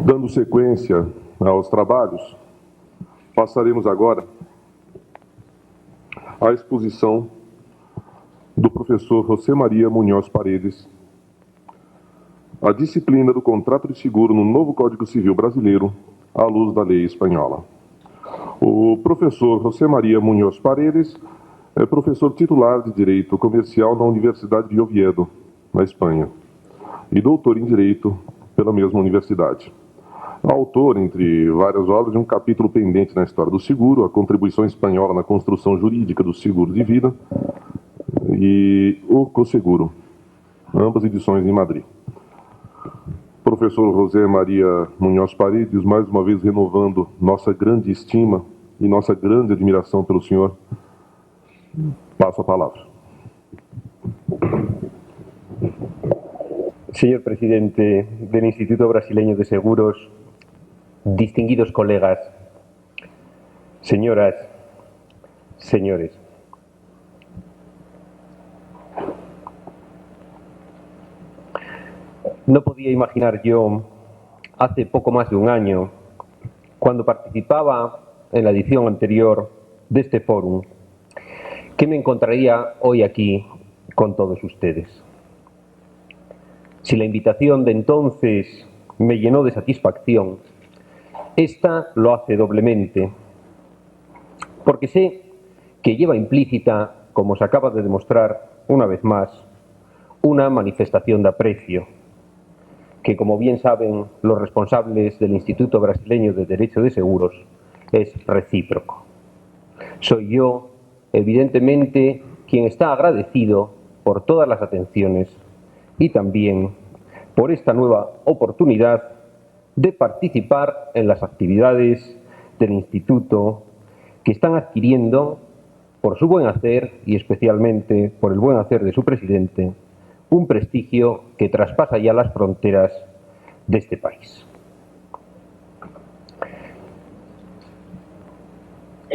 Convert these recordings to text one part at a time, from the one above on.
Dando sequência aos trabalhos, passaremos agora à exposição do professor José Maria Munhoz Paredes, a disciplina do contrato de seguro no novo Código Civil brasileiro, à luz da lei espanhola. O professor José Maria Munhoz Paredes é professor titular de Direito Comercial na Universidade de Oviedo, na Espanha, e doutor em Direito pela mesma universidade. Autor, entre várias obras, de um capítulo pendente na história do seguro, a contribuição espanhola na construção jurídica do seguro de vida e o Coseguro, ambas edições em Madrid. Professor José Maria Munhoz Paredes, mais uma vez renovando nossa grande estima e nossa grande admiração pelo senhor, passo a palavra. Señor presidente del Instituto Brasileño de Seguros, distinguidos colegas, señoras, señores. No podía imaginar yo, hace poco más de un año, cuando participaba en la edición anterior de este fórum, que me encontraría hoy aquí con todos ustedes. Si la invitación de entonces me llenó de satisfacción, esta lo hace doblemente, porque sé que lleva implícita, como se acaba de demostrar una vez más, una manifestación de aprecio, que, como bien saben los responsables del Instituto Brasileño de Derecho de Seguros, es recíproco. Soy yo, evidentemente, quien está agradecido por todas las atenciones y también por esta nueva oportunidad de participar en las actividades del Instituto que están adquiriendo, por su buen hacer y especialmente por el buen hacer de su presidente, un prestigio que traspasa ya las fronteras de este país.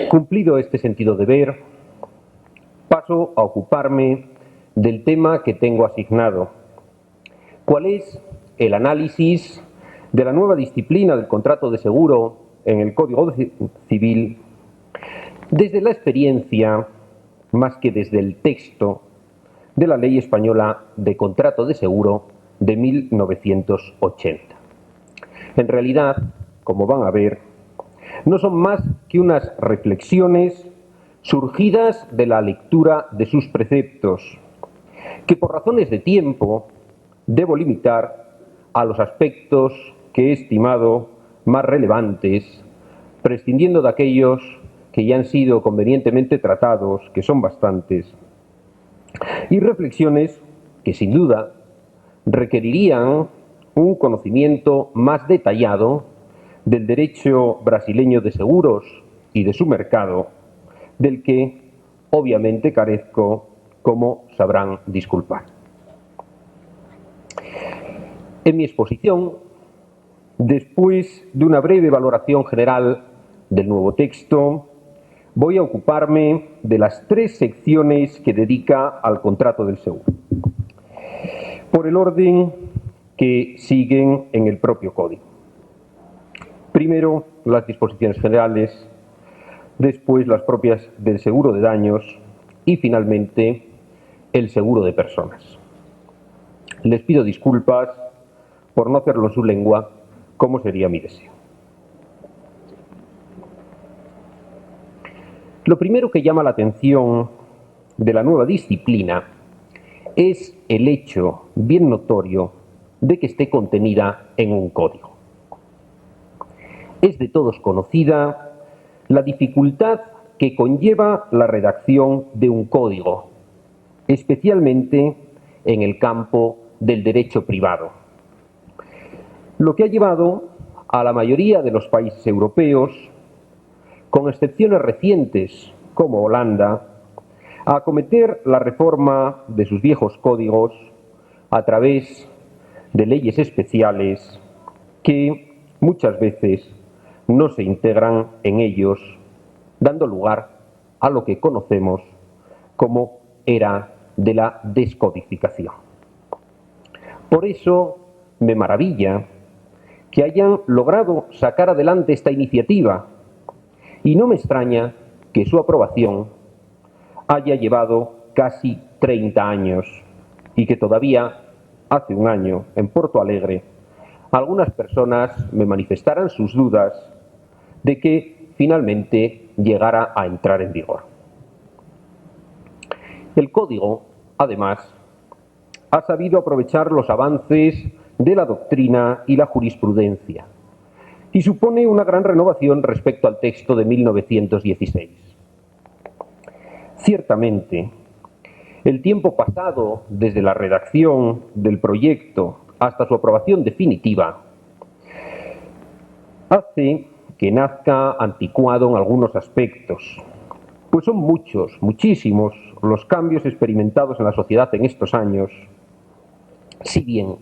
Cumplido este sentido deber, paso a ocuparme del tema que tengo asignado. ¿Cuál es el análisis de la nueva disciplina del contrato de seguro en el Código Civil desde la experiencia, más que desde el texto, de la Ley Española de Contrato de Seguro de 1980? En realidad, como van a ver, no son más que unas reflexiones surgidas de la lectura de sus preceptos, que por razones de tiempo debo limitar a los aspectos que he estimado más relevantes, prescindiendo de aquellos que ya han sido convenientemente tratados, que son bastantes, y reflexiones que sin duda requerirían un conocimiento más detallado del derecho brasileño de seguros y de su mercado, del que obviamente carezco, como sabrán disculpar. En mi exposición, después de una breve valoración general del nuevo texto, voy a ocuparme de las tres secciones que dedica al contrato del seguro, por el orden que siguen en el propio código. Primero, las disposiciones generales, después las propias del seguro de daños y finalmente el seguro de personas. Les pido disculpas por no hacerlo en su lengua, como sería mi deseo. Lo primero que llama la atención de la nueva disciplina es el hecho bien notorio de que esté contenida en un código. Es de todos conocida la dificultad que conlleva la redacción de un código, especialmente en el campo del derecho privado, lo que ha llevado a la mayoría de los países europeos, con excepciones recientes como Holanda, a acometer la reforma de sus viejos códigos a través de leyes especiales que muchas veces no se integran en ellos, dando lugar a lo que conocemos como era de la descodificación. Por eso me maravilla que hayan logrado sacar adelante esta iniciativa y no me extraña que su aprobación haya llevado casi 30 años y que todavía hace un año en Porto Alegre algunas personas me manifestaran sus dudas de que finalmente llegara a entrar en vigor. El Código, además, ha sabido aprovechar los avances de la doctrina y la jurisprudencia y supone una gran renovación respecto al texto de 1916. Ciertamente, el tiempo pasado desde la redacción del proyecto hasta su aprobación definitiva hace que nazca anticuado en algunos aspectos, pues son muchos, muchísimos los cambios experimentados en la sociedad en estos años, si bien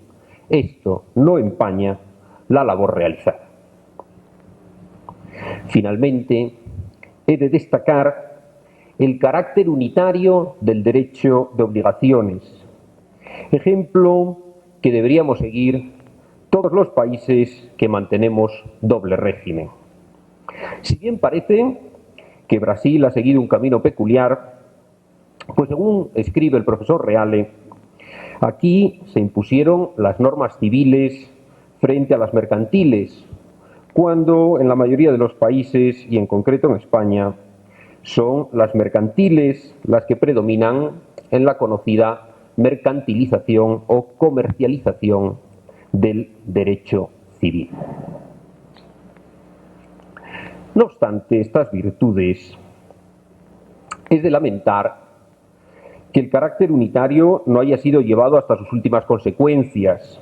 esto no empaña la labor realizada. Finalmente, he de destacar el carácter unitario del derecho de obligaciones, ejemplo que deberíamos seguir todos los países que mantenemos doble régimen. Si bien parece que Brasil ha seguido un camino peculiar, pues según escribe el profesor Reale, aquí se impusieron las normas civiles frente a las mercantiles, cuando en la mayoría de los países, y en concreto en España, son las mercantiles las que predominan en la conocida mercantilización o comercialización del derecho civil. No obstante estas virtudes, es de lamentar que el carácter unitario no haya sido llevado hasta sus últimas consecuencias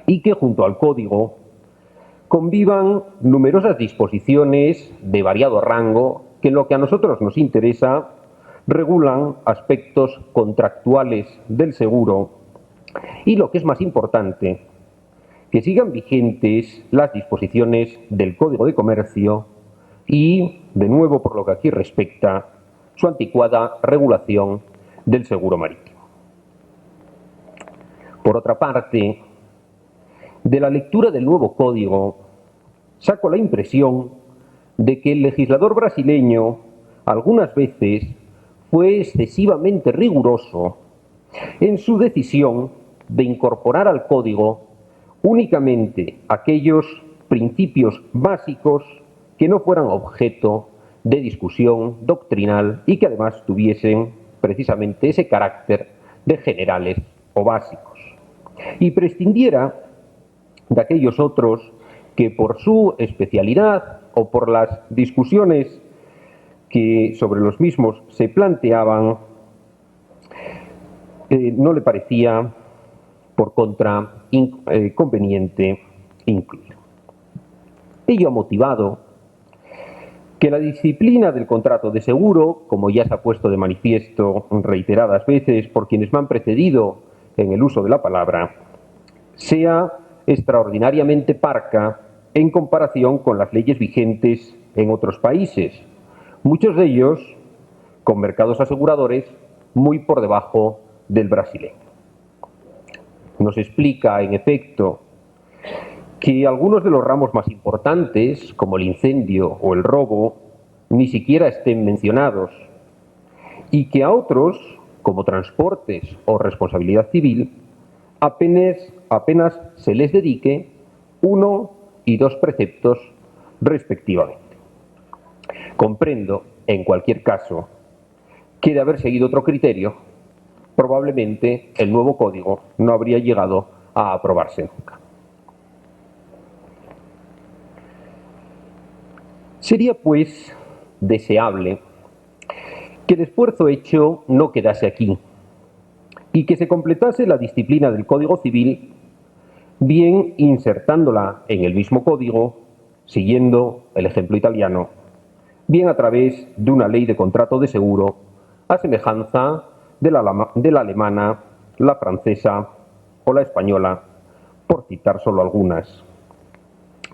y que junto al Código convivan numerosas disposiciones de variado rango que en lo que a nosotros nos interesa regulan aspectos contractuales del seguro y, lo que es más importante, que sigan vigentes las disposiciones del Código de Comercio y, de nuevo por lo que aquí respecta, su anticuada regulación del seguro marítimo. Por otra parte, de la lectura del nuevo Código saco la impresión de que el legislador brasileño algunas veces fue excesivamente riguroso en su decisión de incorporar al Código únicamente aquellos principios básicos que no fueran objeto de discusión doctrinal y que además tuviesen precisamente ese carácter de generales o básicos, y prescindiera de aquellos otros que por su especialidad o por las discusiones que sobre los mismos se planteaban no le parecía por contra conveniente incluir. Ello ha motivado que la disciplina del contrato de seguro, como ya se ha puesto de manifiesto reiteradas veces por quienes me han precedido en el uso de la palabra, sea extraordinariamente parca en comparación con las leyes vigentes en otros países, muchos de ellos con mercados aseguradores muy por debajo del brasileño. Nos explica, en efecto, que algunos de los ramos más importantes, como el incendio o el robo, ni siquiera estén mencionados, y que a otros, como transportes o responsabilidad civil, apenas se les dedique 1 y 2 preceptos respectivamente. Comprendo, en cualquier caso, que de haber seguido otro criterio, probablemente el nuevo código no habría llegado a aprobarse nunca. Sería, pues, deseable que el esfuerzo hecho no quedase aquí y que se completase la disciplina del Código Civil, bien insertándola en el mismo código, siguiendo el ejemplo italiano, bien a través de una ley de contrato de seguro, a semejanza de la alemana, la francesa o la española, por citar solo algunas.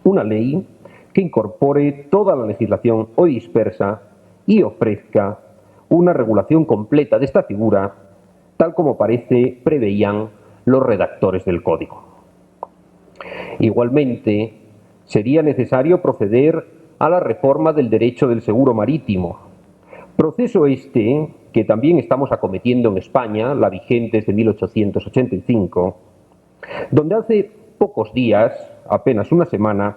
Una ley que incorpore toda la legislación hoy dispersa y ofrezca una regulación completa de esta figura, tal como preveían los redactores del Código. Igualmente, sería necesario proceder a la reforma del derecho del seguro marítimo, proceso este que también estamos acometiendo en España, la vigente es de 1885, donde hace pocos días, apenas una semana,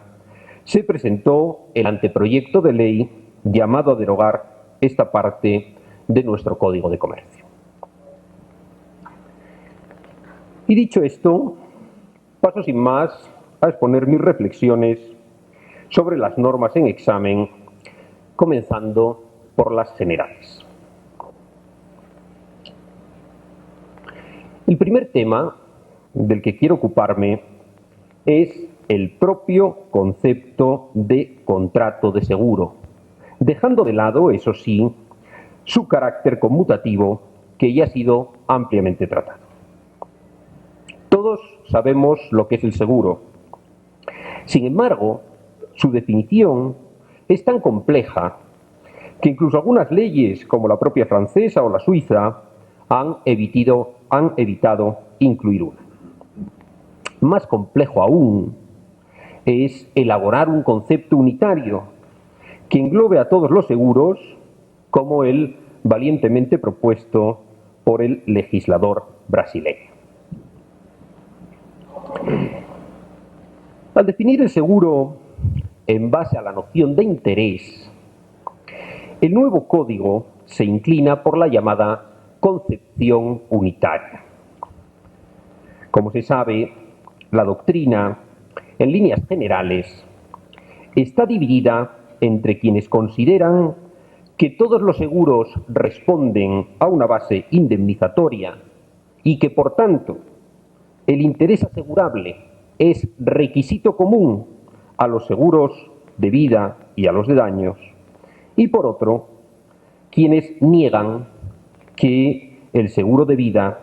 se presentó el anteproyecto de ley llamado a derogar esta parte de nuestro Código de Comercio. Y dicho esto, paso sin más a exponer mis reflexiones sobre las normas en examen, comenzando por las generales. El primer tema del que quiero ocuparme es el propio concepto de contrato de seguro, dejando de lado, eso sí, su carácter conmutativo que ya ha sido ampliamente tratado. Todos sabemos lo que es el seguro. Sin embargo, su definición es tan compleja que incluso algunas leyes, como la propia francesa o la suiza, han evitado incluir una. Más complejo aún es elaborar un concepto unitario que englobe a todos los seguros, como el valientemente propuesto por el legislador brasileño. Al definir el seguro en base a la noción de interés, el nuevo código se inclina por la llamada concepción unitaria. Como se sabe, la doctrina, en líneas generales, está dividida entre quienes consideran que todos los seguros responden a una base indemnizatoria y que, por tanto, el interés asegurable es requisito común a los seguros de vida y a los de daños, y por otro, quienes niegan que el seguro de vida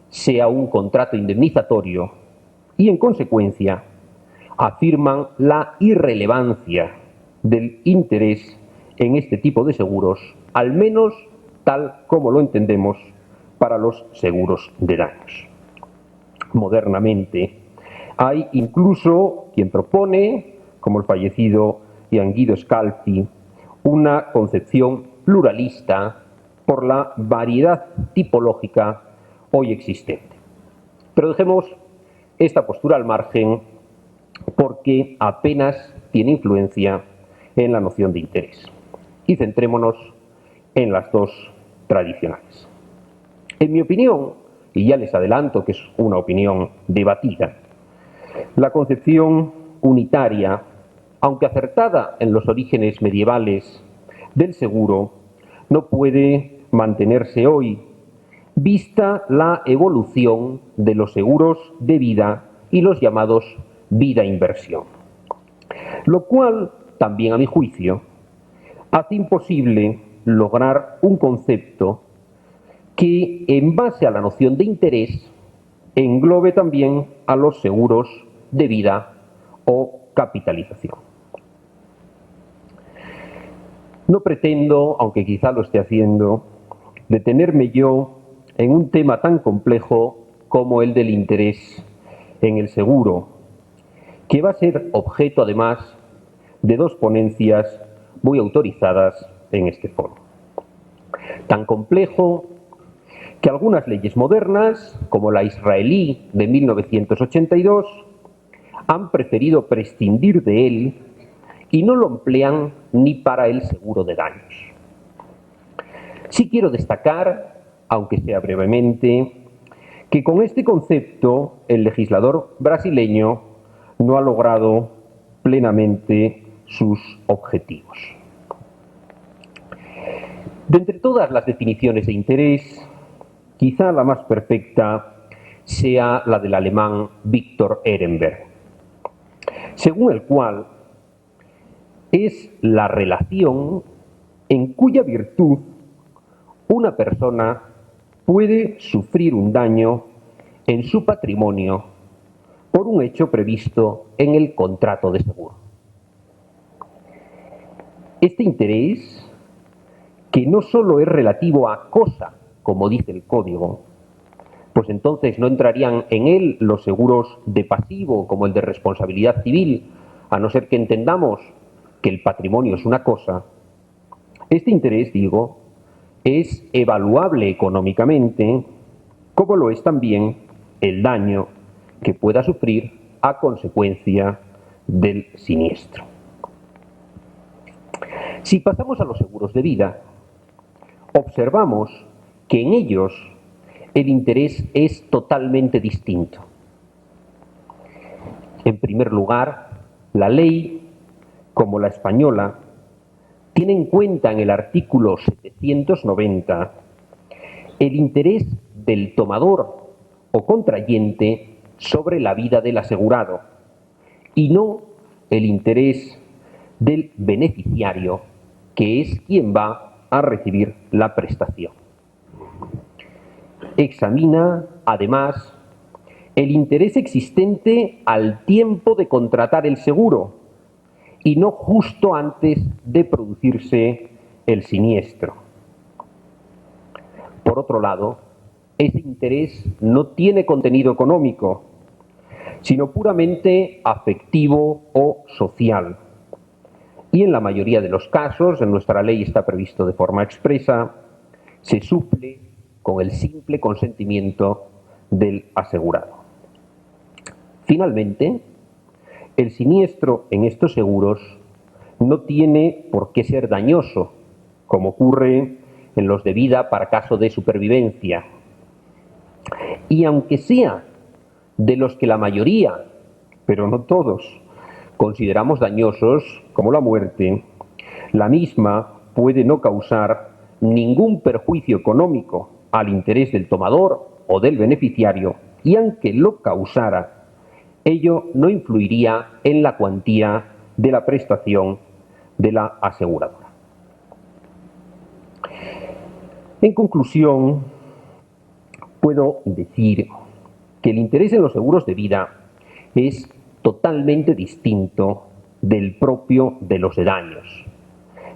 sea un contrato indemnizatorio y, en consecuencia, afirman la irrelevancia del interés en este tipo de seguros, al menos tal como lo entendemos para los seguros de daños. Modernamente, hay incluso quien propone, como el fallecido Gian Guido Scalzi, una concepción pluralista por la variedad tipológica hoy existente. Pero dejemos esta postura al margen porque apenas tiene influencia en la noción de interés. Y centrémonos en las dos tradicionales. En mi opinión, y ya les adelanto que es una opinión debatida, la concepción unitaria, aunque acertada en los orígenes medievales del seguro, no puede mantenerse hoy, vista la evolución de los seguros de vida y los llamados vida inversión. Lo cual, también a mi juicio, hace imposible lograr un concepto que, en base a la noción de interés, englobe también a los seguros de vida o capitalización. No pretendo, aunque quizá lo esté haciendo, detenerme yo en un tema tan complejo como el del interés en el seguro, que va a ser objeto además de dos ponencias muy autorizadas en este foro. Tan complejo que algunas leyes modernas, como la israelí de 1982, han preferido prescindir de él y no lo emplean ni para el seguro de daños. Sí quiero destacar, aunque sea brevemente, que con este concepto el legislador brasileño no ha logrado plenamente sus objetivos. De entre todas las definiciones de interés, quizá la más perfecta sea la del alemán Viktor Ehrenberg, según el cual es la relación en cuya virtud una persona puede sufrir un daño en su patrimonio por un hecho previsto en el contrato de seguro. Este interés, que no solo es relativo a cosa, como dice el código, pues entonces no entrarían en él los seguros de pasivo como el de responsabilidad civil, a no ser que entendamos que el patrimonio es una cosa. Este interés, digo, es evaluable económicamente, como lo es también el daño que pueda sufrir a consecuencia del siniestro. Si pasamos a los seguros de vida, observamos que en ellos el interés es totalmente distinto. En primer lugar, la ley, como la española, tiene en cuenta en el artículo 790 el interés del tomador o contrayente sobre la vida del asegurado y no el interés del beneficiario, que es quien va a recibir la prestación. Examina, además, el interés existente al tiempo de contratar el seguro y no justo antes de producirse el siniestro. Por otro lado, ese interés no tiene contenido económico, sino puramente afectivo o social. Y en la mayoría de los casos, en nuestra ley está previsto de forma expresa, se suple con el simple consentimiento del asegurado. Finalmente, el siniestro en estos seguros no tiene por qué ser dañoso, como ocurre en los de vida para caso de supervivencia. Y aunque sea de los que la mayoría, pero no todos, consideramos dañosos, como la muerte, la misma puede no causar ningún perjuicio económico al interés del tomador o del beneficiario, y aunque lo causara, ello no influiría en la cuantía de la prestación de la aseguradora. En conclusión, puedo decir que el interés en los seguros de vida es totalmente distinto del propio de los de daños.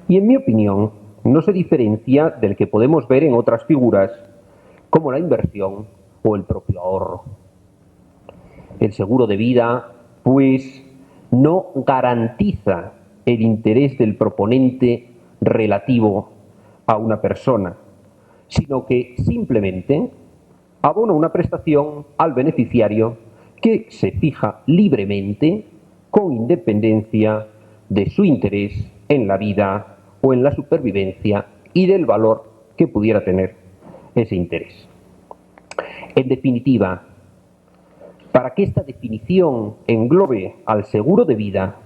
Y en mi opinión, no se diferencia del que podemos ver en otras figuras como la inversión o el propio ahorro. El seguro de vida, pues, no garantiza el interés del proponente relativo a una persona, sino que simplemente abona una prestación al beneficiario que se fija libremente con independencia de su interés en la vida o en la supervivencia y del valor que pudiera tener ese interés. En definitiva, para que esta definición englobe al seguro de vida,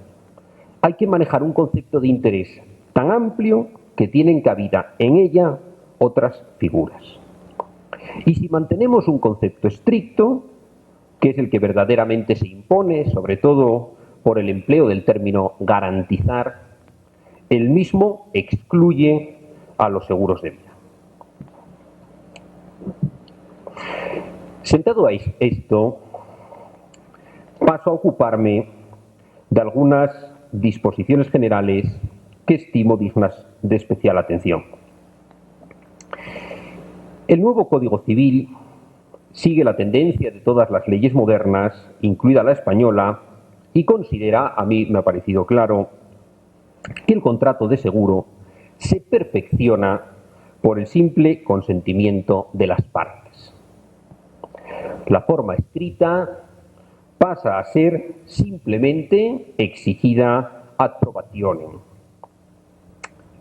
hay que manejar un concepto de interés tan amplio que tienen cabida en ella otras figuras. Y si mantenemos un concepto estricto, que es el que verdaderamente se impone, sobre todo por el empleo del término garantizar, el mismo excluye a los seguros de vida. Sentado a esto, paso a ocuparme de algunas disposiciones generales que estimo dignas de especial atención. El nuevo Código Civil sigue la tendencia de todas las leyes modernas, incluida la española, y considera, a mí me ha parecido claro, que el contrato de seguro se perfecciona por el simple consentimiento de las partes. La forma escrita pasa a ser simplemente exigida ad probationem.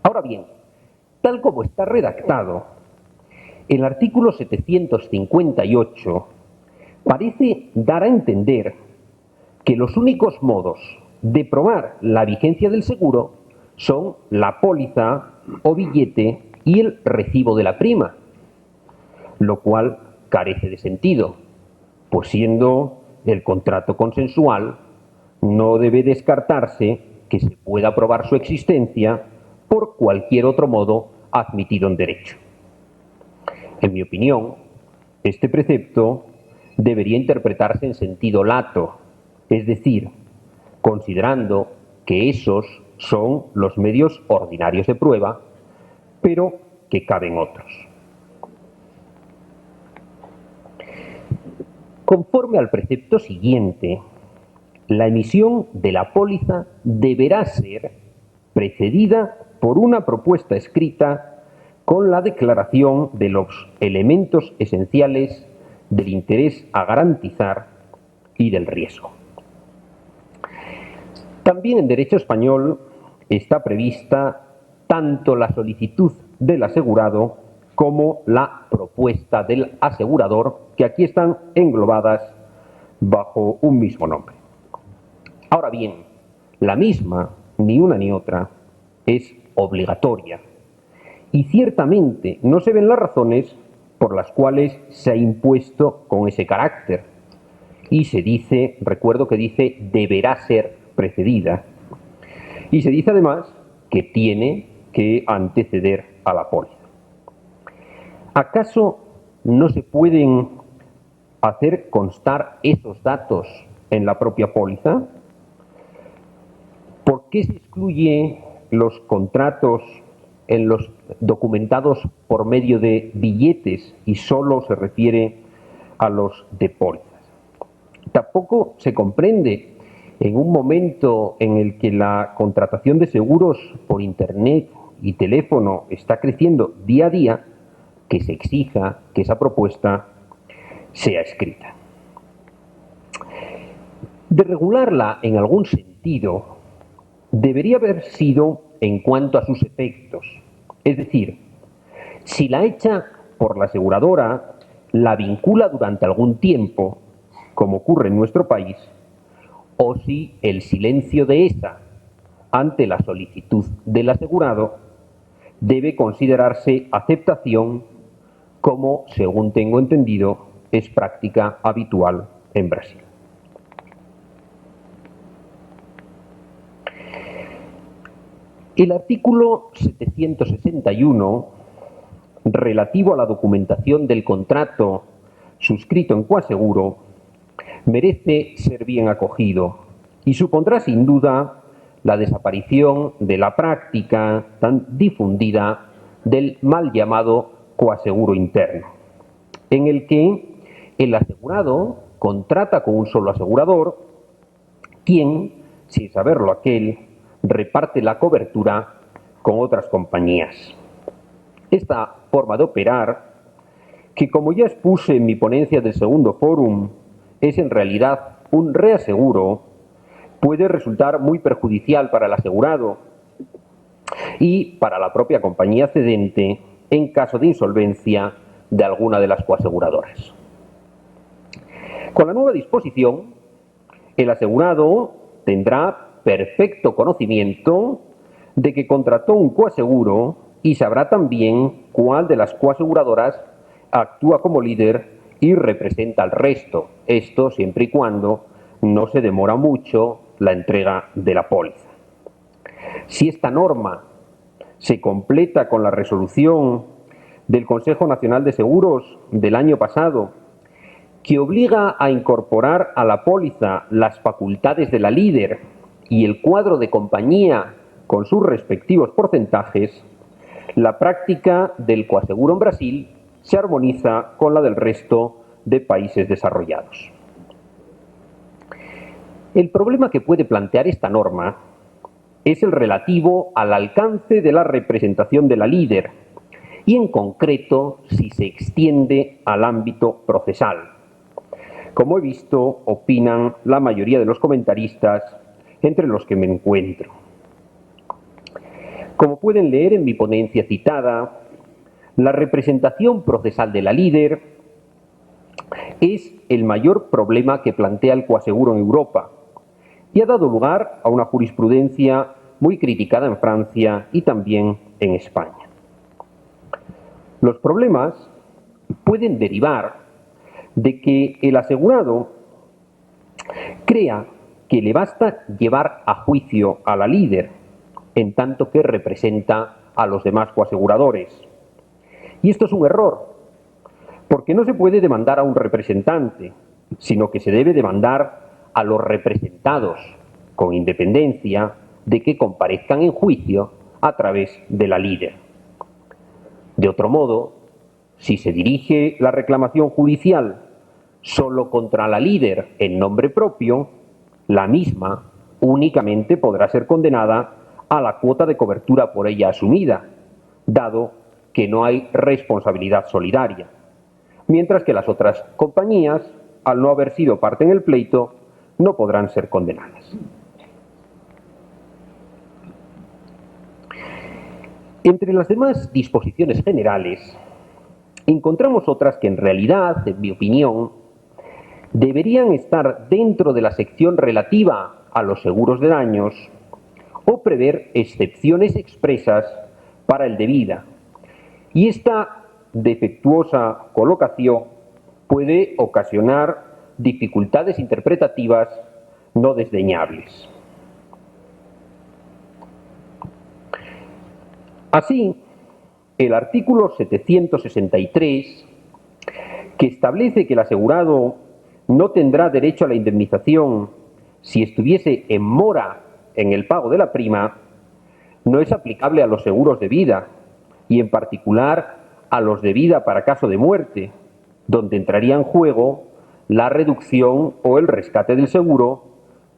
Ahora bien, tal como está redactado, el artículo 758 parece dar a entender que los únicos modos de probar la vigencia del seguro son la póliza o billete y el recibo de la prima, lo cual carece de sentido, pues siendo el contrato consensual, no debe descartarse que se pueda probar su existencia por cualquier otro modo admitido en derecho. En mi opinión, este precepto debería interpretarse en sentido lato, es decir, considerando que esos son los medios ordinarios de prueba, pero que caben otros. Conforme al precepto siguiente, la emisión de la póliza deberá ser precedida por una propuesta escrita con la declaración de los elementos esenciales del interés a garantizar y del riesgo. También en derecho español está prevista tanto la solicitud del asegurado como la propuesta del asegurador, que aquí están englobadas bajo un mismo nombre. Ahora bien, la misma, ni una ni otra, es obligatoria. Y ciertamente no se ven las razones por las cuales se ha impuesto con ese carácter. Y se dice, recuerdo que dice, deberá ser precedida. Y se dice además que tiene que anteceder a la póliza. ¿Acaso no se pueden hacer constar esos datos en la propia póliza? ¿Por qué se excluye los contratos en los documentados por medio de billetes y solo se refiere a los de pólizas? Tampoco se comprende en un momento en el que la contratación de seguros por Internet y teléfono está creciendo día a día, que se exija que esa propuesta sea escrita. De regularla en algún sentido, debería haber sido en cuanto a sus efectos. Es decir, si la hecha por la aseguradora la vincula durante algún tiempo, como ocurre en nuestro país, o si el silencio de esa ante la solicitud del asegurado debe considerarse aceptación, como, según tengo entendido, es práctica habitual en Brasil. El artículo 761, relativo a la documentación del contrato suscrito en coaseguro, merece ser bien acogido y supondrá sin duda la desaparición de la práctica tan difundida del mal llamado coaseguro interno, en el que el asegurado contrata con un solo asegurador, quien, sin saberlo aquel, reparte la cobertura con otras compañías. Esta forma de operar, que como ya expuse en mi ponencia del segundo fórum, es en realidad un reaseguro, puede resultar muy perjudicial para el asegurado y para la propia compañía cedente en caso de insolvencia de alguna de las coaseguradoras. Con la nueva disposición, el asegurado tendrá perfecto conocimiento de que contrató un coaseguro y sabrá también cuál de las coaseguradoras actúa como líder y representa al resto. Esto siempre y cuando no se demora mucho la entrega de la póliza. Si esta norma se completa con la resolución del Consejo Nacional de Seguros del año pasado, que obliga a incorporar a la póliza las facultades de la líder y el cuadro de compañía con sus respectivos porcentajes, la práctica del coaseguro en Brasil se armoniza con la del resto de países desarrollados. El problema que puede plantear esta norma es el relativo al alcance de la representación de la líder y, en concreto, si se extiende al ámbito procesal. Como he visto, opinan la mayoría de los comentaristas, entre los que me encuentro. Como pueden leer en mi ponencia citada, la representación procesal de la líder es el mayor problema que plantea el coaseguro en Europa y ha dado lugar a una jurisprudencia muy criticada en Francia y también en España. Los problemas pueden derivar de que el asegurado crea que le basta llevar a juicio a la líder en tanto que representa a los demás coaseguradores. Y esto es un error, porque no se puede demandar a un representante, sino que se debe demandar a los representados, con independencia de que comparezcan en juicio a través de la líder. De otro modo, si se dirige la reclamación judicial solo contra la líder en nombre propio, la misma únicamente podrá ser condenada a la cuota de cobertura por ella asumida, dado que no hay responsabilidad solidaria, mientras que las otras compañías, al no haber sido parte en el pleito, no podrán ser condenadas. Entre las demás disposiciones generales, encontramos otras que en realidad, en mi opinión, deberían estar dentro de la sección relativa a los seguros de daños o prever excepciones expresas para el de vida. Y esta defectuosa colocación puede ocasionar dificultades interpretativas no desdeñables. Así, el artículo 763, que establece que el asegurado no tendrá derecho a la indemnización si estuviese en mora en el pago de la prima, no es aplicable a los seguros de vida y en particular a los de vida para caso de muerte, donde entraría en juego la reducción o el rescate del seguro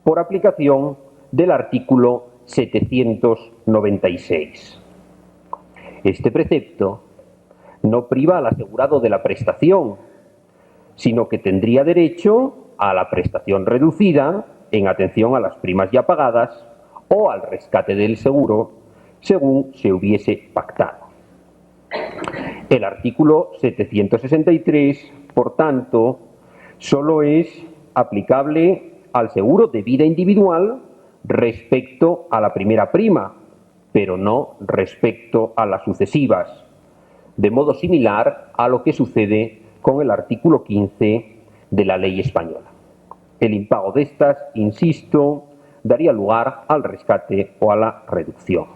por aplicación del artículo 796. Este precepto no priva al asegurado de la prestación, sino que tendría derecho a la prestación reducida en atención a las primas ya pagadas o al rescate del seguro, según se hubiese pactado. El artículo 763, por tanto, solo es aplicable al seguro de vida individual respecto a la primera prima, pero no respecto a las sucesivas, de modo similar a lo que sucede con el artículo 15 de la ley española. El impago de estas, insisto, daría lugar al rescate o a la reducción.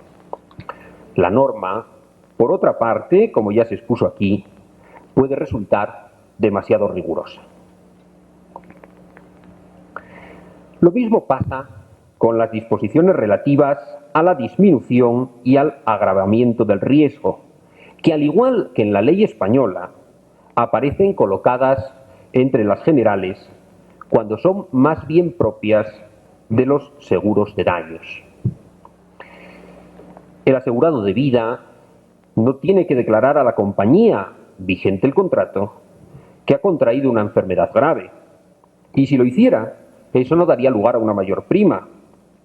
La norma, por otra parte, como ya se expuso aquí, puede resultar demasiado rigurosa. Lo mismo pasa con las disposiciones relativas a la disminución y al agravamiento del riesgo, que al igual que en la ley española, aparecen colocadas entre las generales cuando son más bien propias de los seguros de daños. El asegurado de vida no tiene que declarar a la compañía vigente el contrato que ha contraído una enfermedad grave, y si lo hiciera, eso no daría lugar a una mayor prima,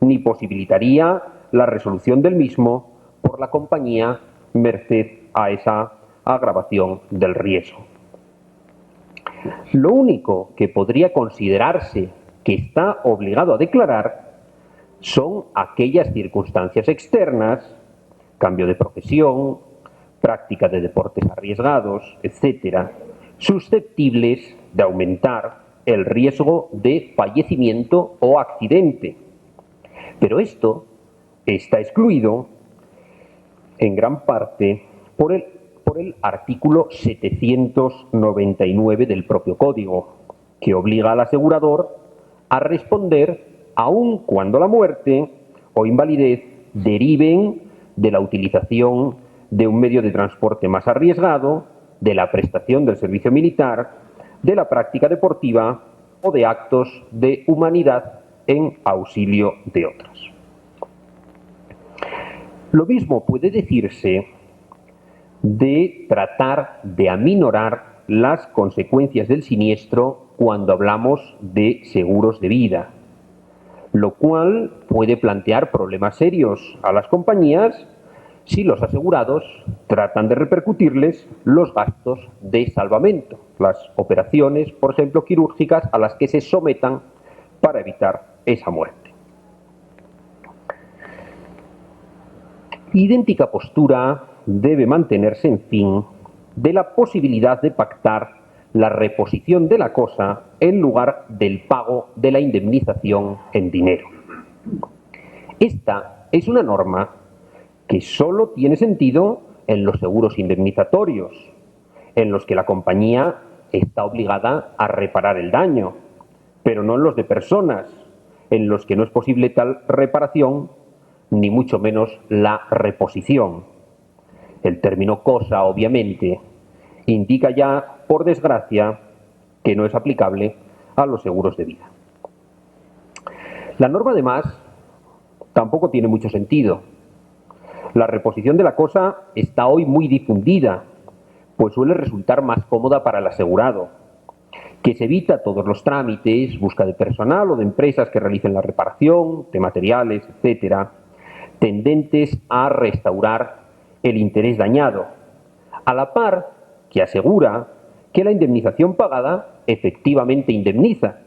ni posibilitaría la resolución del mismo por la compañía merced a esa agravación del riesgo. Lo único que podría considerarse que está obligado a declarar son aquellas circunstancias externas, cambio de profesión, práctica de deportes arriesgados, etcétera, susceptibles de aumentar el riesgo de fallecimiento o accidente. Pero esto está excluido en gran parte por el artículo 799 del propio Código, que obliga al asegurador a responder aun cuando la muerte o invalidez deriven de la utilización de un medio de transporte más arriesgado, de la prestación del servicio militar, de la práctica deportiva o de actos de humanidad en auxilio de otros. Lo mismo puede decirse de tratar de aminorar las consecuencias del siniestro cuando hablamos de seguros de vida, lo cual puede plantear problemas serios a las compañías si los asegurados tratan de repercutirles los gastos de salvamento, las operaciones, por ejemplo, quirúrgicas a las que se sometan para evitar esa muerte. Idéntica postura debe mantenerse, en fin, de la posibilidad de pactar la reposición de la cosa en lugar del pago de la indemnización en dinero. Esta es una norma que solo tiene sentido en los seguros indemnizatorios, en los que la compañía está obligada a reparar el daño, pero no en los de personas, en los que no es posible tal reparación, ni mucho menos la reposición. El término cosa, obviamente, indica ya, por desgracia, que no es aplicable a los seguros de vida. La norma, además, tampoco tiene mucho sentido. La reposición de la cosa está hoy muy difundida, pues suele resultar más cómoda para el asegurado, que se evita todos los trámites, busca de personal o de empresas que realicen la reparación, de materiales, etcétera, tendentes a restaurar el interés dañado, a la par que asegura que la indemnización pagada efectivamente indemniza,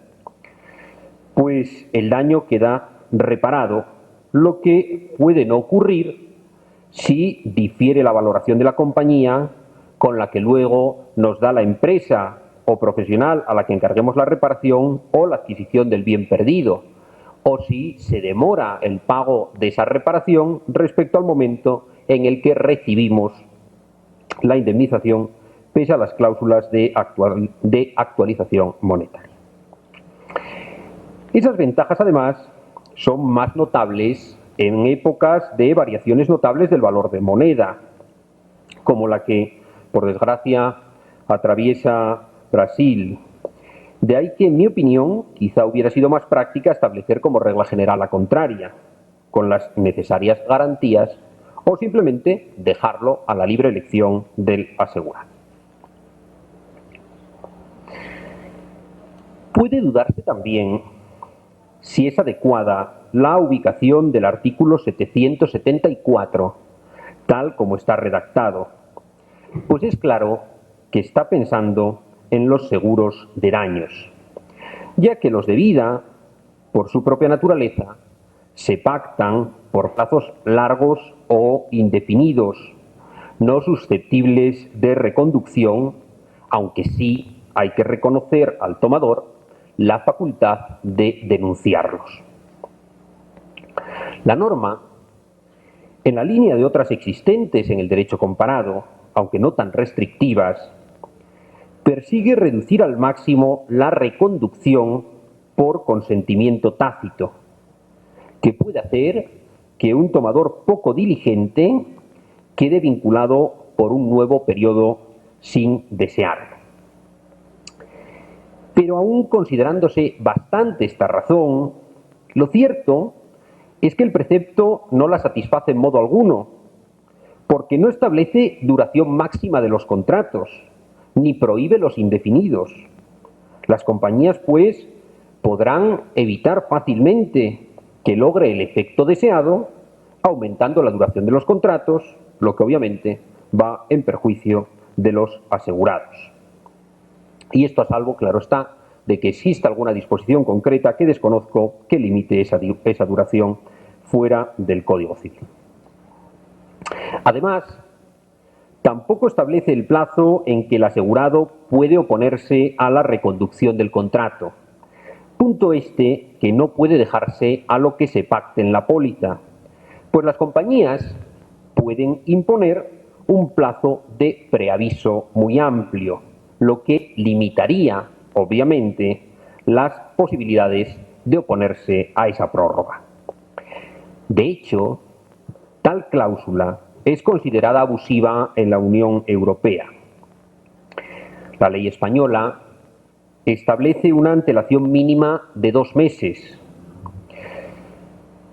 pues el daño queda reparado, lo que puede no ocurrir si difiere la valoración de la compañía con la que luego nos da la empresa o profesional a la que encarguemos la reparación o la adquisición del bien perdido, o si se demora el pago de esa reparación respecto al momento en el que recibimos la indemnización pese a las cláusulas de actualización monetaria. Esas ventajas, además, son más notables en épocas de variaciones notables del valor de moneda, como la que, por desgracia, atraviesa Brasil. De ahí que, en mi opinión, quizá hubiera sido más práctica establecer como regla general la contraria, con las necesarias garantías, o simplemente dejarlo a la libre elección del asegurado. Puede dudarse también si es adecuada la ubicación del artículo 774, tal como está redactado, pues es claro que está pensando en los seguros de daños, ya que los de vida, por su propia naturaleza, se pactan por plazos largos o indefinidos, no susceptibles de reconducción, aunque sí hay que reconocer al tomador la facultad de denunciarlos. La norma, en la línea de otras existentes en el derecho comparado, aunque no tan restrictivas, persigue reducir al máximo la reconducción por consentimiento tácito, que puede hacer que un tomador poco diligente quede vinculado por un nuevo periodo sin desearlo. Pero aún considerándose bastante esta razón, lo cierto es que el precepto no la satisface en modo alguno, porque no establece duración máxima de los contratos, ni prohíbe los indefinidos. Las compañías, pues, podrán evitar fácilmente que logre el efecto deseado, aumentando la duración de los contratos, lo que obviamente va en perjuicio de los asegurados. Y esto a salvo, claro está, de que exista alguna disposición concreta que desconozco que limite esa duración fuera del Código Civil. Además, tampoco establece el plazo en que el asegurado puede oponerse a la reconducción del contrato, punto este que no puede dejarse a lo que se pacte en la póliza, pues las compañías pueden imponer un plazo de preaviso muy amplio, lo que limitaría, obviamente, las posibilidades de oponerse a esa prórroga. De hecho, tal cláusula es considerada abusiva en la Unión Europea. La ley española establece una antelación mínima de 2 meses,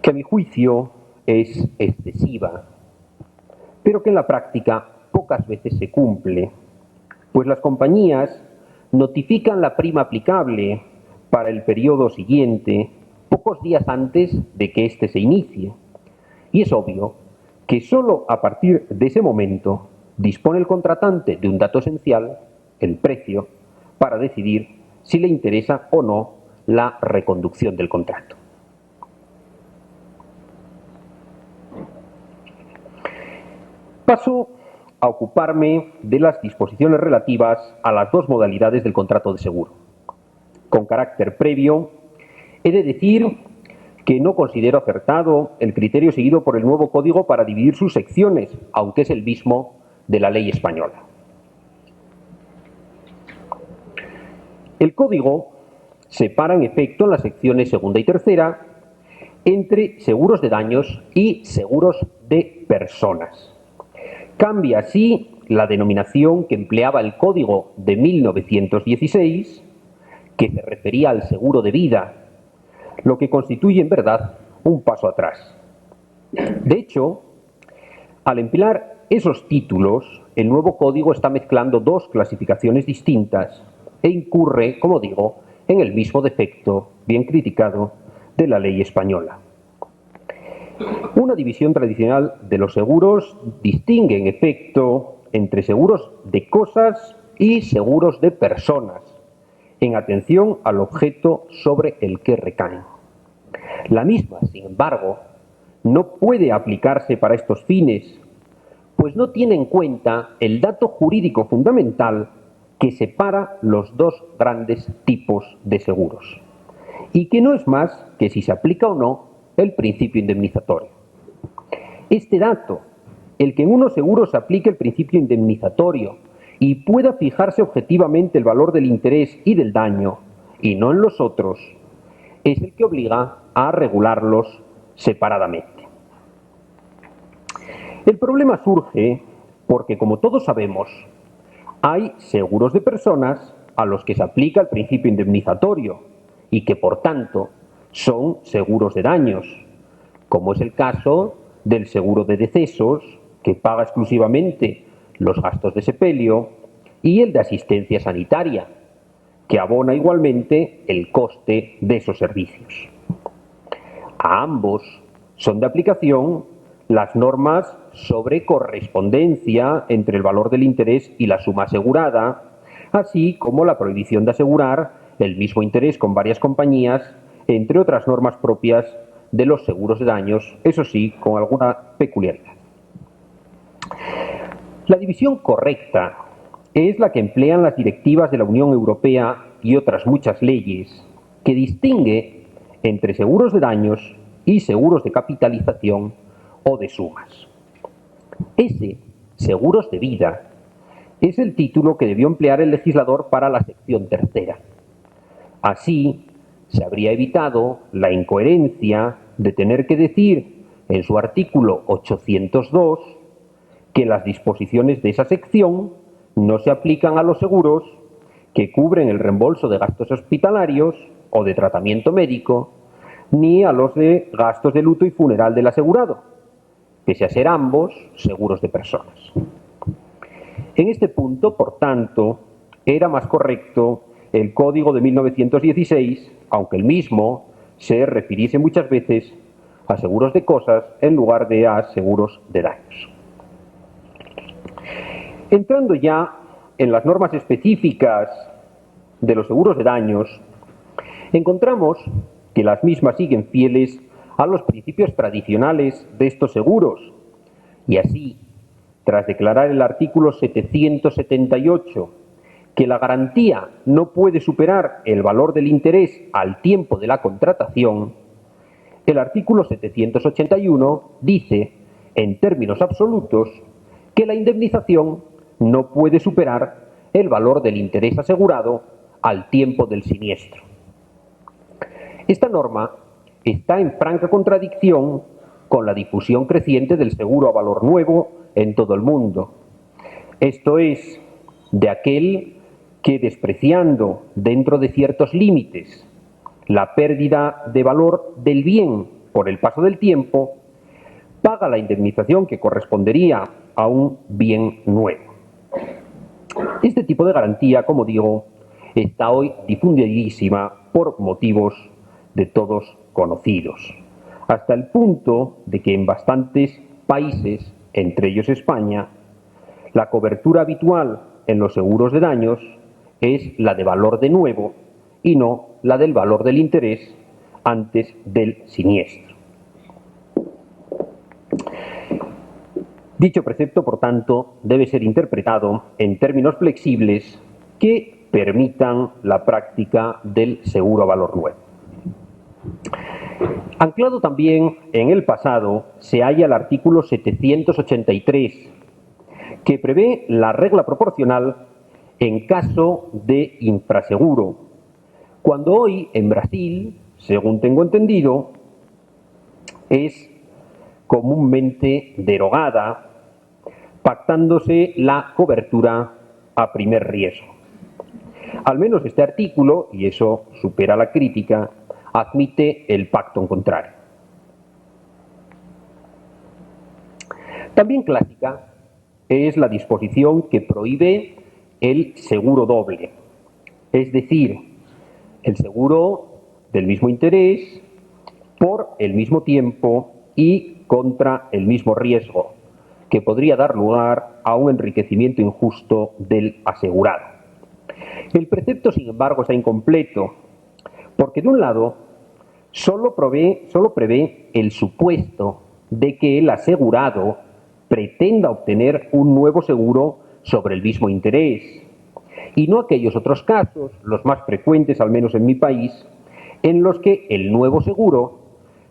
que a mi juicio es excesiva, pero que en la práctica pocas veces se cumple, pues las compañías notifican la prima aplicable para el periodo siguiente pocos días antes de que éste se inicie. Y es obvio que sólo a partir de ese momento dispone el contratante de un dato esencial, el precio, para decidir si le interesa o no la reconducción del contrato. Paso a ocuparme de las disposiciones relativas a las 2 modalidades del contrato de seguro. Con carácter previo, he de decir que no considero acertado el criterio seguido por el nuevo Código para dividir sus secciones, aunque es el mismo de la ley española. El Código separa en efecto en las secciones segunda y tercera entre seguros de daños y seguros de personas. Cambia así la denominación que empleaba el Código de 1916 que se refería al seguro de vida, lo que constituye en verdad un paso atrás. De hecho, al emplear esos títulos, el nuevo código está mezclando dos clasificaciones distintas e incurre, como digo, en el mismo defecto, bien criticado, de la ley española. Una división tradicional de los seguros distingue, en efecto, entre seguros de cosas y seguros de personas, en atención al objeto sobre el que recaen. La misma, sin embargo, no puede aplicarse para estos fines, pues no tiene en cuenta el dato jurídico fundamental que separa los dos grandes tipos de seguros, y que no es más que si se aplica o no el principio indemnizatorio. Este dato, el que en unos seguros se aplique el principio indemnizatorio y pueda fijarse objetivamente el valor del interés y del daño, y no en los otros, es el que obliga a regularlos separadamente. El problema surge porque, como todos sabemos, hay seguros de personas a los que se aplica el principio indemnizatorio y que, por tanto, son seguros de daños, como es el caso del seguro de decesos, que paga exclusivamente los gastos de sepelio, y el de asistencia sanitaria, que abona igualmente el coste de esos servicios. A ambos son de aplicación las normas sobre correspondencia entre el valor del interés y la suma asegurada, así como la prohibición de asegurar el mismo interés con varias compañías, entre otras normas propias de los seguros de daños, eso sí, con alguna peculiaridad. La división correcta es la que emplean las directivas de la Unión Europea y otras muchas leyes, que distingue entre seguros de daños y seguros de capitalización o de sumas. Ese, seguros de vida, es el título que debió emplear el legislador para la sección tercera. Así, se habría evitado la incoherencia de tener que decir en su artículo 802 que las disposiciones de esa sección no se aplican a los seguros que cubren el reembolso de gastos hospitalarios o de tratamiento médico, ni a los de gastos de luto y funeral del asegurado, pese a ser ambos seguros de personas. En este punto, por tanto, era más correcto el Código de 1916, aunque el mismo se refiriese muchas veces a seguros de cosas en lugar de a seguros de daños. Entrando ya en las normas específicas de los seguros de daños, encontramos que las mismas siguen fieles a los principios tradicionales de estos seguros, y así, tras declarar el artículo 778 que la garantía no puede superar el valor del interés al tiempo de la contratación, el artículo 781 dice, en términos absolutos, que la indemnización no puede superar el valor del interés asegurado al tiempo del siniestro. Esta norma está en franca contradicción con la difusión creciente del seguro a valor nuevo en todo el mundo. Esto es, de aquel que, despreciando dentro de ciertos límites la pérdida de valor del bien por el paso del tiempo, paga la indemnización que correspondería a un bien nuevo. Este tipo de garantía, como digo, está hoy difundidísima por motivos de todos conocidos, hasta el punto de que en bastantes países, entre ellos España, la cobertura habitual en los seguros de daños es la de valor de nuevo y no la del valor del interés antes del siniestro. Dicho precepto, por tanto, debe ser interpretado en términos flexibles que permitan la práctica del seguro a valor nuevo. Anclado también en el pasado se halla el artículo 783, que prevé la regla proporcional en caso de infraseguro, cuando hoy en Brasil, según tengo entendido, es comúnmente derogada, pactándose la cobertura a primer riesgo. Al menos este artículo, y eso supera la crítica, admite el pacto en contrario. También clásica es la disposición que prohíbe el seguro doble, es decir, el seguro del mismo interés por el mismo tiempo y contra el mismo riesgo, que podría dar lugar a un enriquecimiento injusto del asegurado. El precepto, sin embargo, está incompleto, porque de un lado solo prevé el supuesto de que el asegurado pretenda obtener un nuevo seguro sobre el mismo interés, y no aquellos otros casos, los más frecuentes, al menos en mi país, en los que el nuevo seguro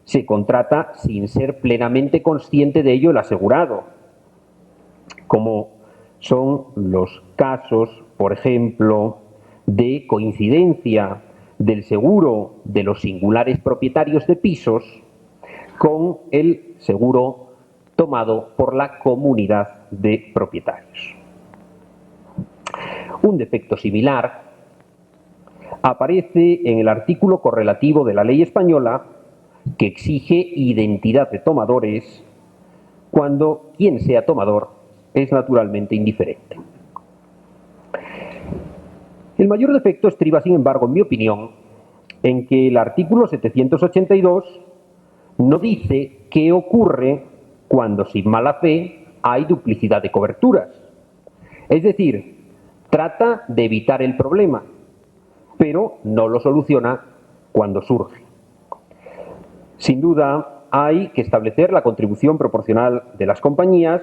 se contrata sin ser plenamente consciente de ello el asegurado, como son los casos, por ejemplo, de coincidencia del seguro de los singulares propietarios de pisos con el seguro tomado por la comunidad de propietarios. Un defecto similar aparece en el artículo correlativo de la ley española que exige identidad de tomadores cuando quien sea tomador es naturalmente indiferente. El mayor defecto estriba, sin embargo, en mi opinión, en que el artículo 782 no dice qué ocurre cuando sin mala fe hay duplicidad de coberturas. Es decir, trata de evitar el problema, pero no lo soluciona cuando surge. Sin duda, hay que establecer la contribución proporcional de las compañías,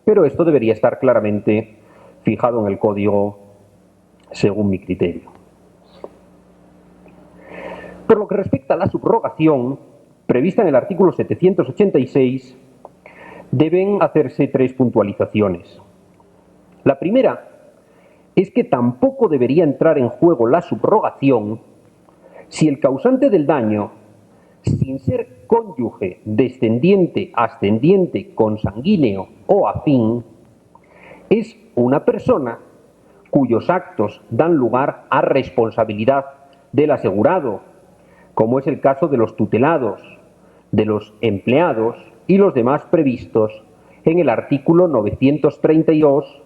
pero esto debería estar claramente fijado en el código según mi criterio. Por lo que respecta a la subrogación, prevista en el artículo 786, deben hacerse tres puntualizaciones. La primera es que tampoco debería entrar en juego la subrogación si el causante del daño, sin ser cónyuge, descendiente, ascendiente, consanguíneo o afín, es una persona cuyos actos dan lugar a responsabilidad del asegurado, como es el caso de los tutelados, de los empleados y los demás previstos en el artículo 932,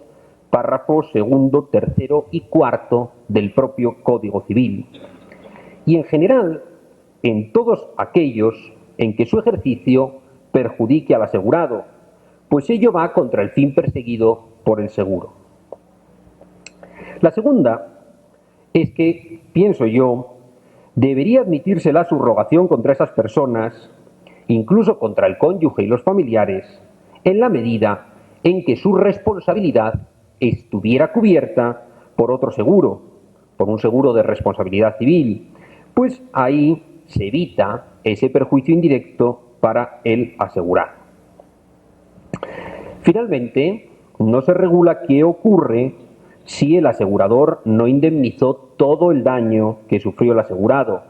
párrafos segundo, tercero y cuarto del propio Código Civil. Y en general, en todos aquellos en que su ejercicio perjudique al asegurado, pues ello va contra el fin perseguido por el seguro. La segunda es que, pienso yo, debería admitirse la subrogación contra esas personas, incluso contra el cónyuge y los familiares, en la medida en que su responsabilidad estuviera cubierta por otro seguro, por un seguro de responsabilidad civil, pues ahí se evita ese perjuicio indirecto para el asegurado. Finalmente, no se regula qué ocurre si el asegurador no indemnizó todo el daño que sufrió el asegurado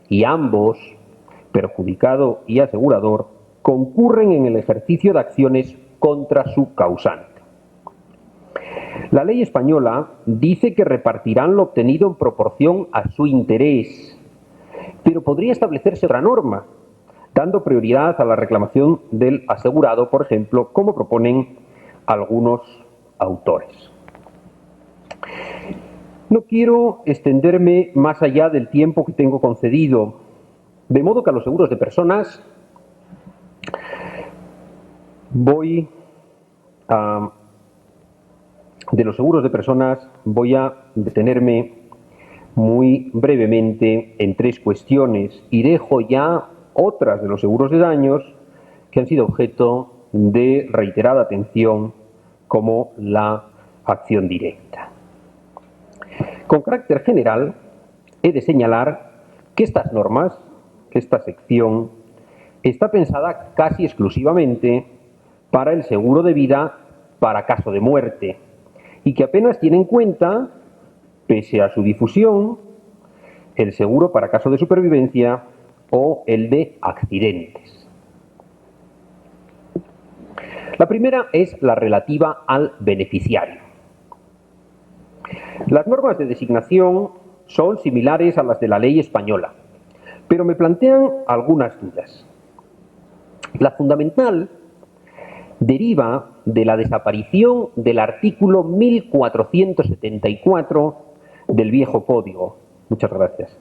y ambos, perjudicado y asegurador, concurren en el ejercicio de acciones contra su causante. La ley española dice que repartirán lo obtenido en proporción a su interés, pero podría establecerse otra norma, dando prioridad a la reclamación del asegurado, por ejemplo, como proponen algunos autores. No quiero extenderme más allá del tiempo que tengo concedido, de modo que a los seguros de personas voy a detenerme muy brevemente en tres cuestiones y dejo ya otras de los seguros de daños que han sido objeto de reiterada atención, como la acción directa. Con carácter general, he de señalar que estas normas, que esta sección, está pensada casi exclusivamente para el seguro de vida para caso de muerte y que apenas tiene en cuenta, pese a su difusión, el seguro para caso de supervivencia o el de accidentes. La primera es la relativa al beneficiario. Las normas de designación son similares a las de la ley española, pero me plantean algunas dudas. La fundamental deriva de la desaparición del artículo 1474 del viejo código, muchas gracias,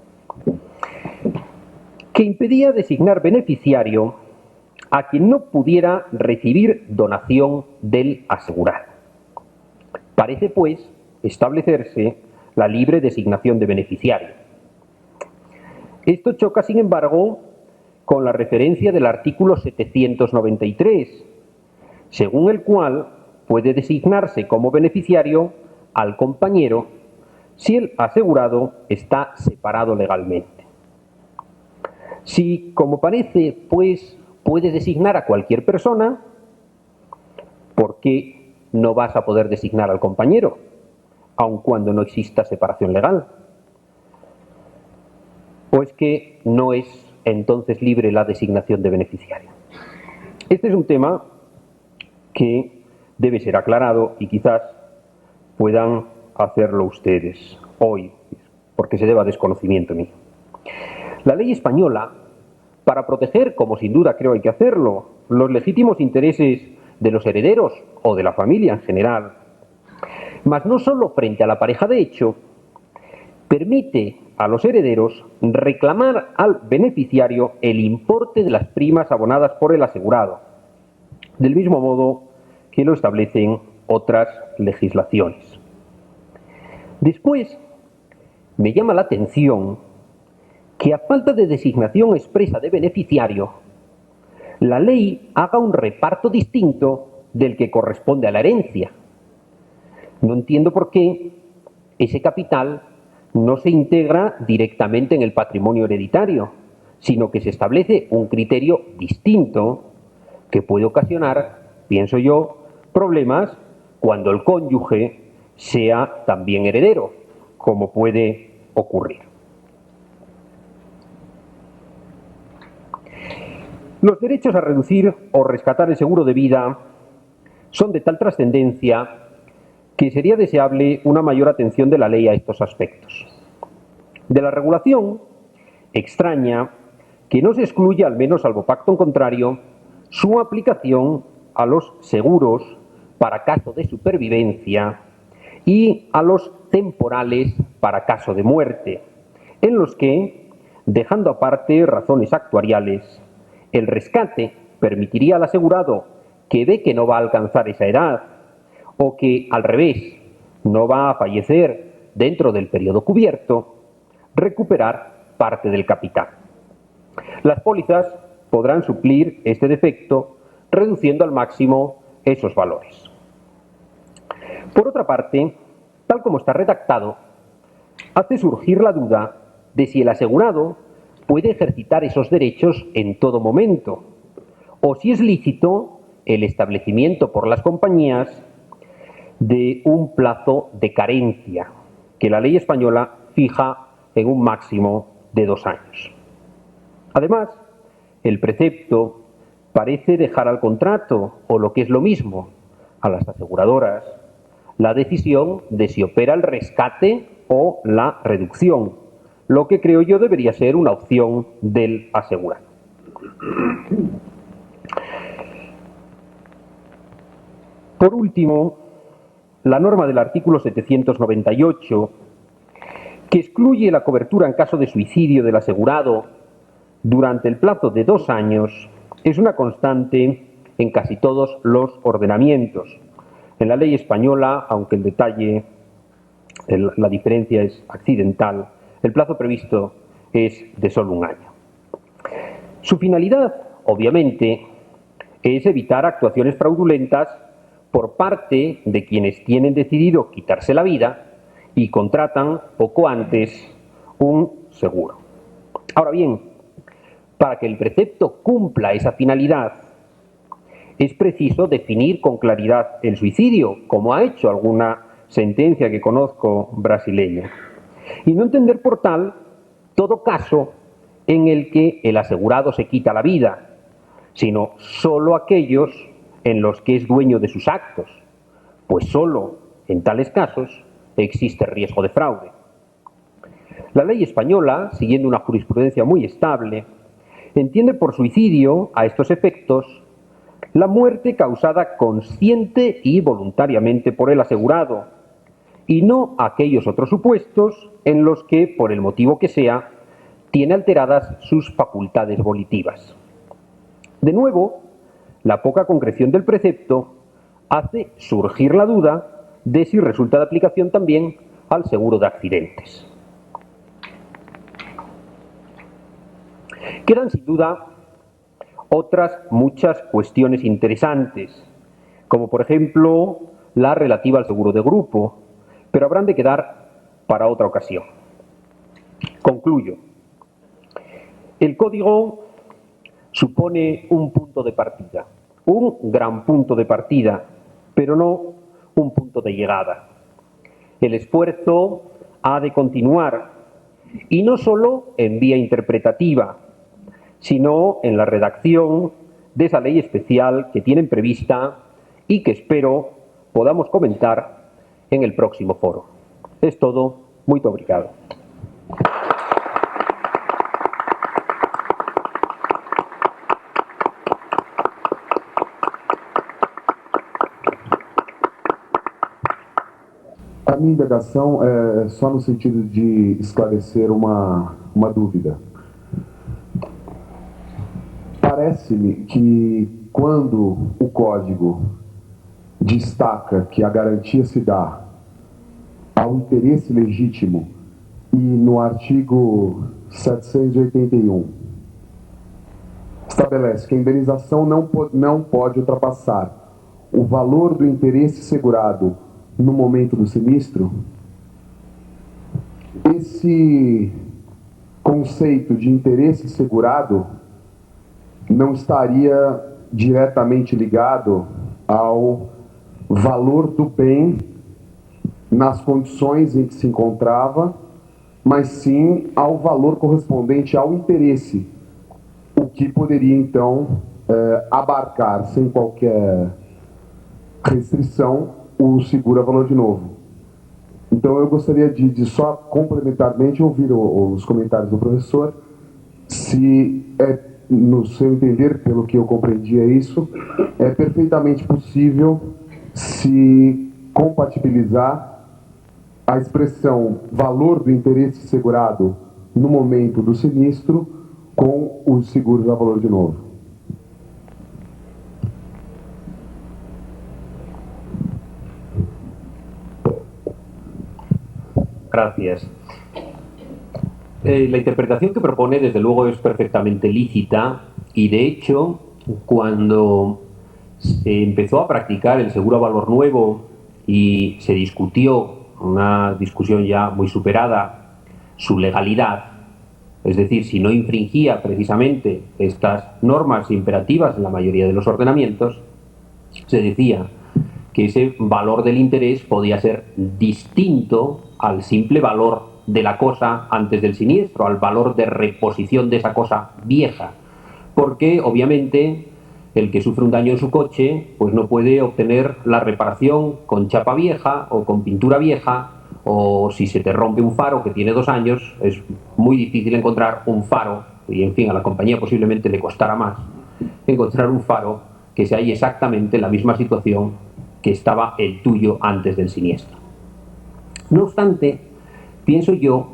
que impedía designar beneficiario a quien no pudiera recibir donación del asegurado. Parece, pues, establecerse la libre designación de beneficiario. Esto choca, sin embargo, con la referencia del artículo 793, según el cual puede designarse como beneficiario al compañero si el asegurado está separado legalmente. Si, como parece, pues, puede designar a cualquier persona, ¿por qué no vas a poder designar al compañero, aun cuando no exista separación legal? ¿O es que no es entonces libre la designación de beneficiario? Este es un tema que debe ser aclarado y quizás puedan hacerlo ustedes hoy, porque se deba a desconocimiento mío. La ley española, para proteger, como sin duda creo hay que hacerlo, los legítimos intereses de los herederos o de la familia en general, mas no solo frente a la pareja de hecho, permite a los herederos reclamar al beneficiario el importe de las primas abonadas por el asegurado, del mismo modo que lo establecen otras legislaciones. Después, me llama la atención que, a falta de designación expresa de beneficiario, la ley haga un reparto distinto del que corresponde a la herencia. No entiendo por qué ese capital no se integra directamente en el patrimonio hereditario, sino que se establece un criterio distinto que puede ocasionar, pienso yo, problemas cuando el cónyuge sea también heredero, como puede ocurrir. Los derechos a reducir o rescatar el seguro de vida son de tal trascendencia que sería deseable una mayor atención de la ley a estos aspectos. De la regulación, extraña que no se excluya, al menos salvo pacto en contrario, su aplicación a los seguros para caso de supervivencia y a los temporales para caso de muerte, en los que, dejando aparte razones actuariales, el rescate permitiría al asegurado que ve que no va a alcanzar esa edad o que, al revés, no va a fallecer dentro del periodo cubierto, recuperar parte del capital. Las pólizas podrán suplir este defecto reduciendo al máximo esos valores. Por otra parte, tal como está redactado, hace surgir la duda de si el asegurado puede ejercitar esos derechos en todo momento, o si es lícito el establecimiento por las compañías de un plazo de carencia, que la ley española fija en un máximo de 2 años. Además, el precepto parece dejar al contrato, o lo que es lo mismo, a las aseguradoras, la decisión de si opera el rescate o la reducción, lo que creo yo debería ser una opción del asegurado. Por último, la norma del artículo 798, que excluye la cobertura en caso de suicidio del asegurado durante el plazo de 2 años, es una constante en casi todos los ordenamientos. En la ley española, aunque el detalle, la diferencia es accidental, el plazo previsto es de solo 1 año. Su finalidad, obviamente, es evitar actuaciones fraudulentas por parte de quienes tienen decidido quitarse la vida y contratan poco antes un seguro. Ahora bien, para que el precepto cumpla esa finalidad, es preciso definir con claridad el suicidio, como ha hecho alguna sentencia que conozco brasileña, y no entender por tal todo caso en el que el asegurado se quita la vida, sino solo aquellos en los que es dueño de sus actos, pues solo en tales casos existe riesgo de fraude. La ley española, siguiendo una jurisprudencia muy estable, entiende por suicidio, a estos efectos, la muerte causada consciente y voluntariamente por el asegurado, y no aquellos otros supuestos en los que, por el motivo que sea, tiene alteradas sus facultades volitivas. De nuevo, la poca concreción del precepto hace surgir la duda de si resulta de aplicación también al seguro de accidentes. Quedan sin duda otras muchas cuestiones interesantes, como por ejemplo la relativa al seguro de grupo, pero habrán de quedar para otra ocasión. Concluyo. El Código supone un punto de partida, un gran punto de partida, pero no un punto de llegada. El esfuerzo ha de continuar, y no solo en vía interpretativa, sino en la redacción de esa ley especial que tienen prevista y que espero podamos comentar en el próximo foro. Es todo. Muito obrigado. A minha indagação é só no sentido de esclarecer uma dúvida. Parece-me que quando o Código destaca que a garantia se dá ao interesse legítimo e no artigo 781 estabelece que a indenização não pode ultrapassar o valor do interesse segurado no momento do sinistro, esse conceito de interesse segurado não estaria diretamente ligado ao valor do bem nas condições em que se encontrava, mas sim ao valor correspondente ao interesse, o que poderia então abarcar sem qualquer restrição o seguro a valor de novo. Então eu gostaria de só complementarmente ouvir os comentários do professor, se no seu entender, pelo que eu compreendi isso, é perfeitamente possível se compatibilizar a expressão valor do interesse segurado no momento do sinistro com os seguros a valor de novo. Gracias. La interpretación que propone, desde luego, es perfectamente lícita y, de hecho, cuando se empezó a practicar el seguro a valor nuevo y se discutió, una discusión ya muy superada, su legalidad, es decir, si no infringía precisamente estas normas imperativas en la mayoría de los ordenamientos, se decía que ese valor del interés podía ser distinto al simple valor de la cosa antes del siniestro, al valor de reposición de esa cosa vieja, porque obviamente el que sufre un daño en su coche pues no puede obtener la reparación con chapa vieja o con pintura vieja, o si se te rompe un faro que tiene 2 años, es muy difícil encontrar un faro, y en fin, a la compañía posiblemente le costará más encontrar un faro que se halle exactamente en la misma situación que estaba el tuyo antes del siniestro. No obstante, pienso yo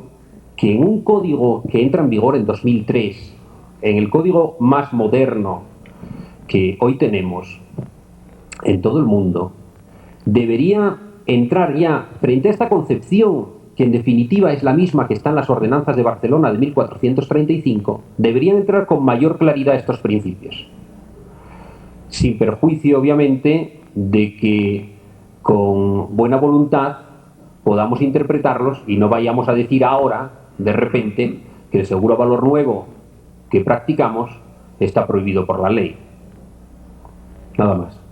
que en un código que entra en vigor en 2003, en el código más moderno que hoy tenemos en todo el mundo, debería entrar ya, frente a esta concepción, que en definitiva es la misma que está en las ordenanzas de Barcelona de 1435, deberían entrar con mayor claridad estos principios. Sin perjuicio, obviamente, de que con buena voluntad podamos interpretarlos y no vayamos a decir ahora, de repente, que el seguro a valor nuevo que practicamos está prohibido por la ley. Nada más.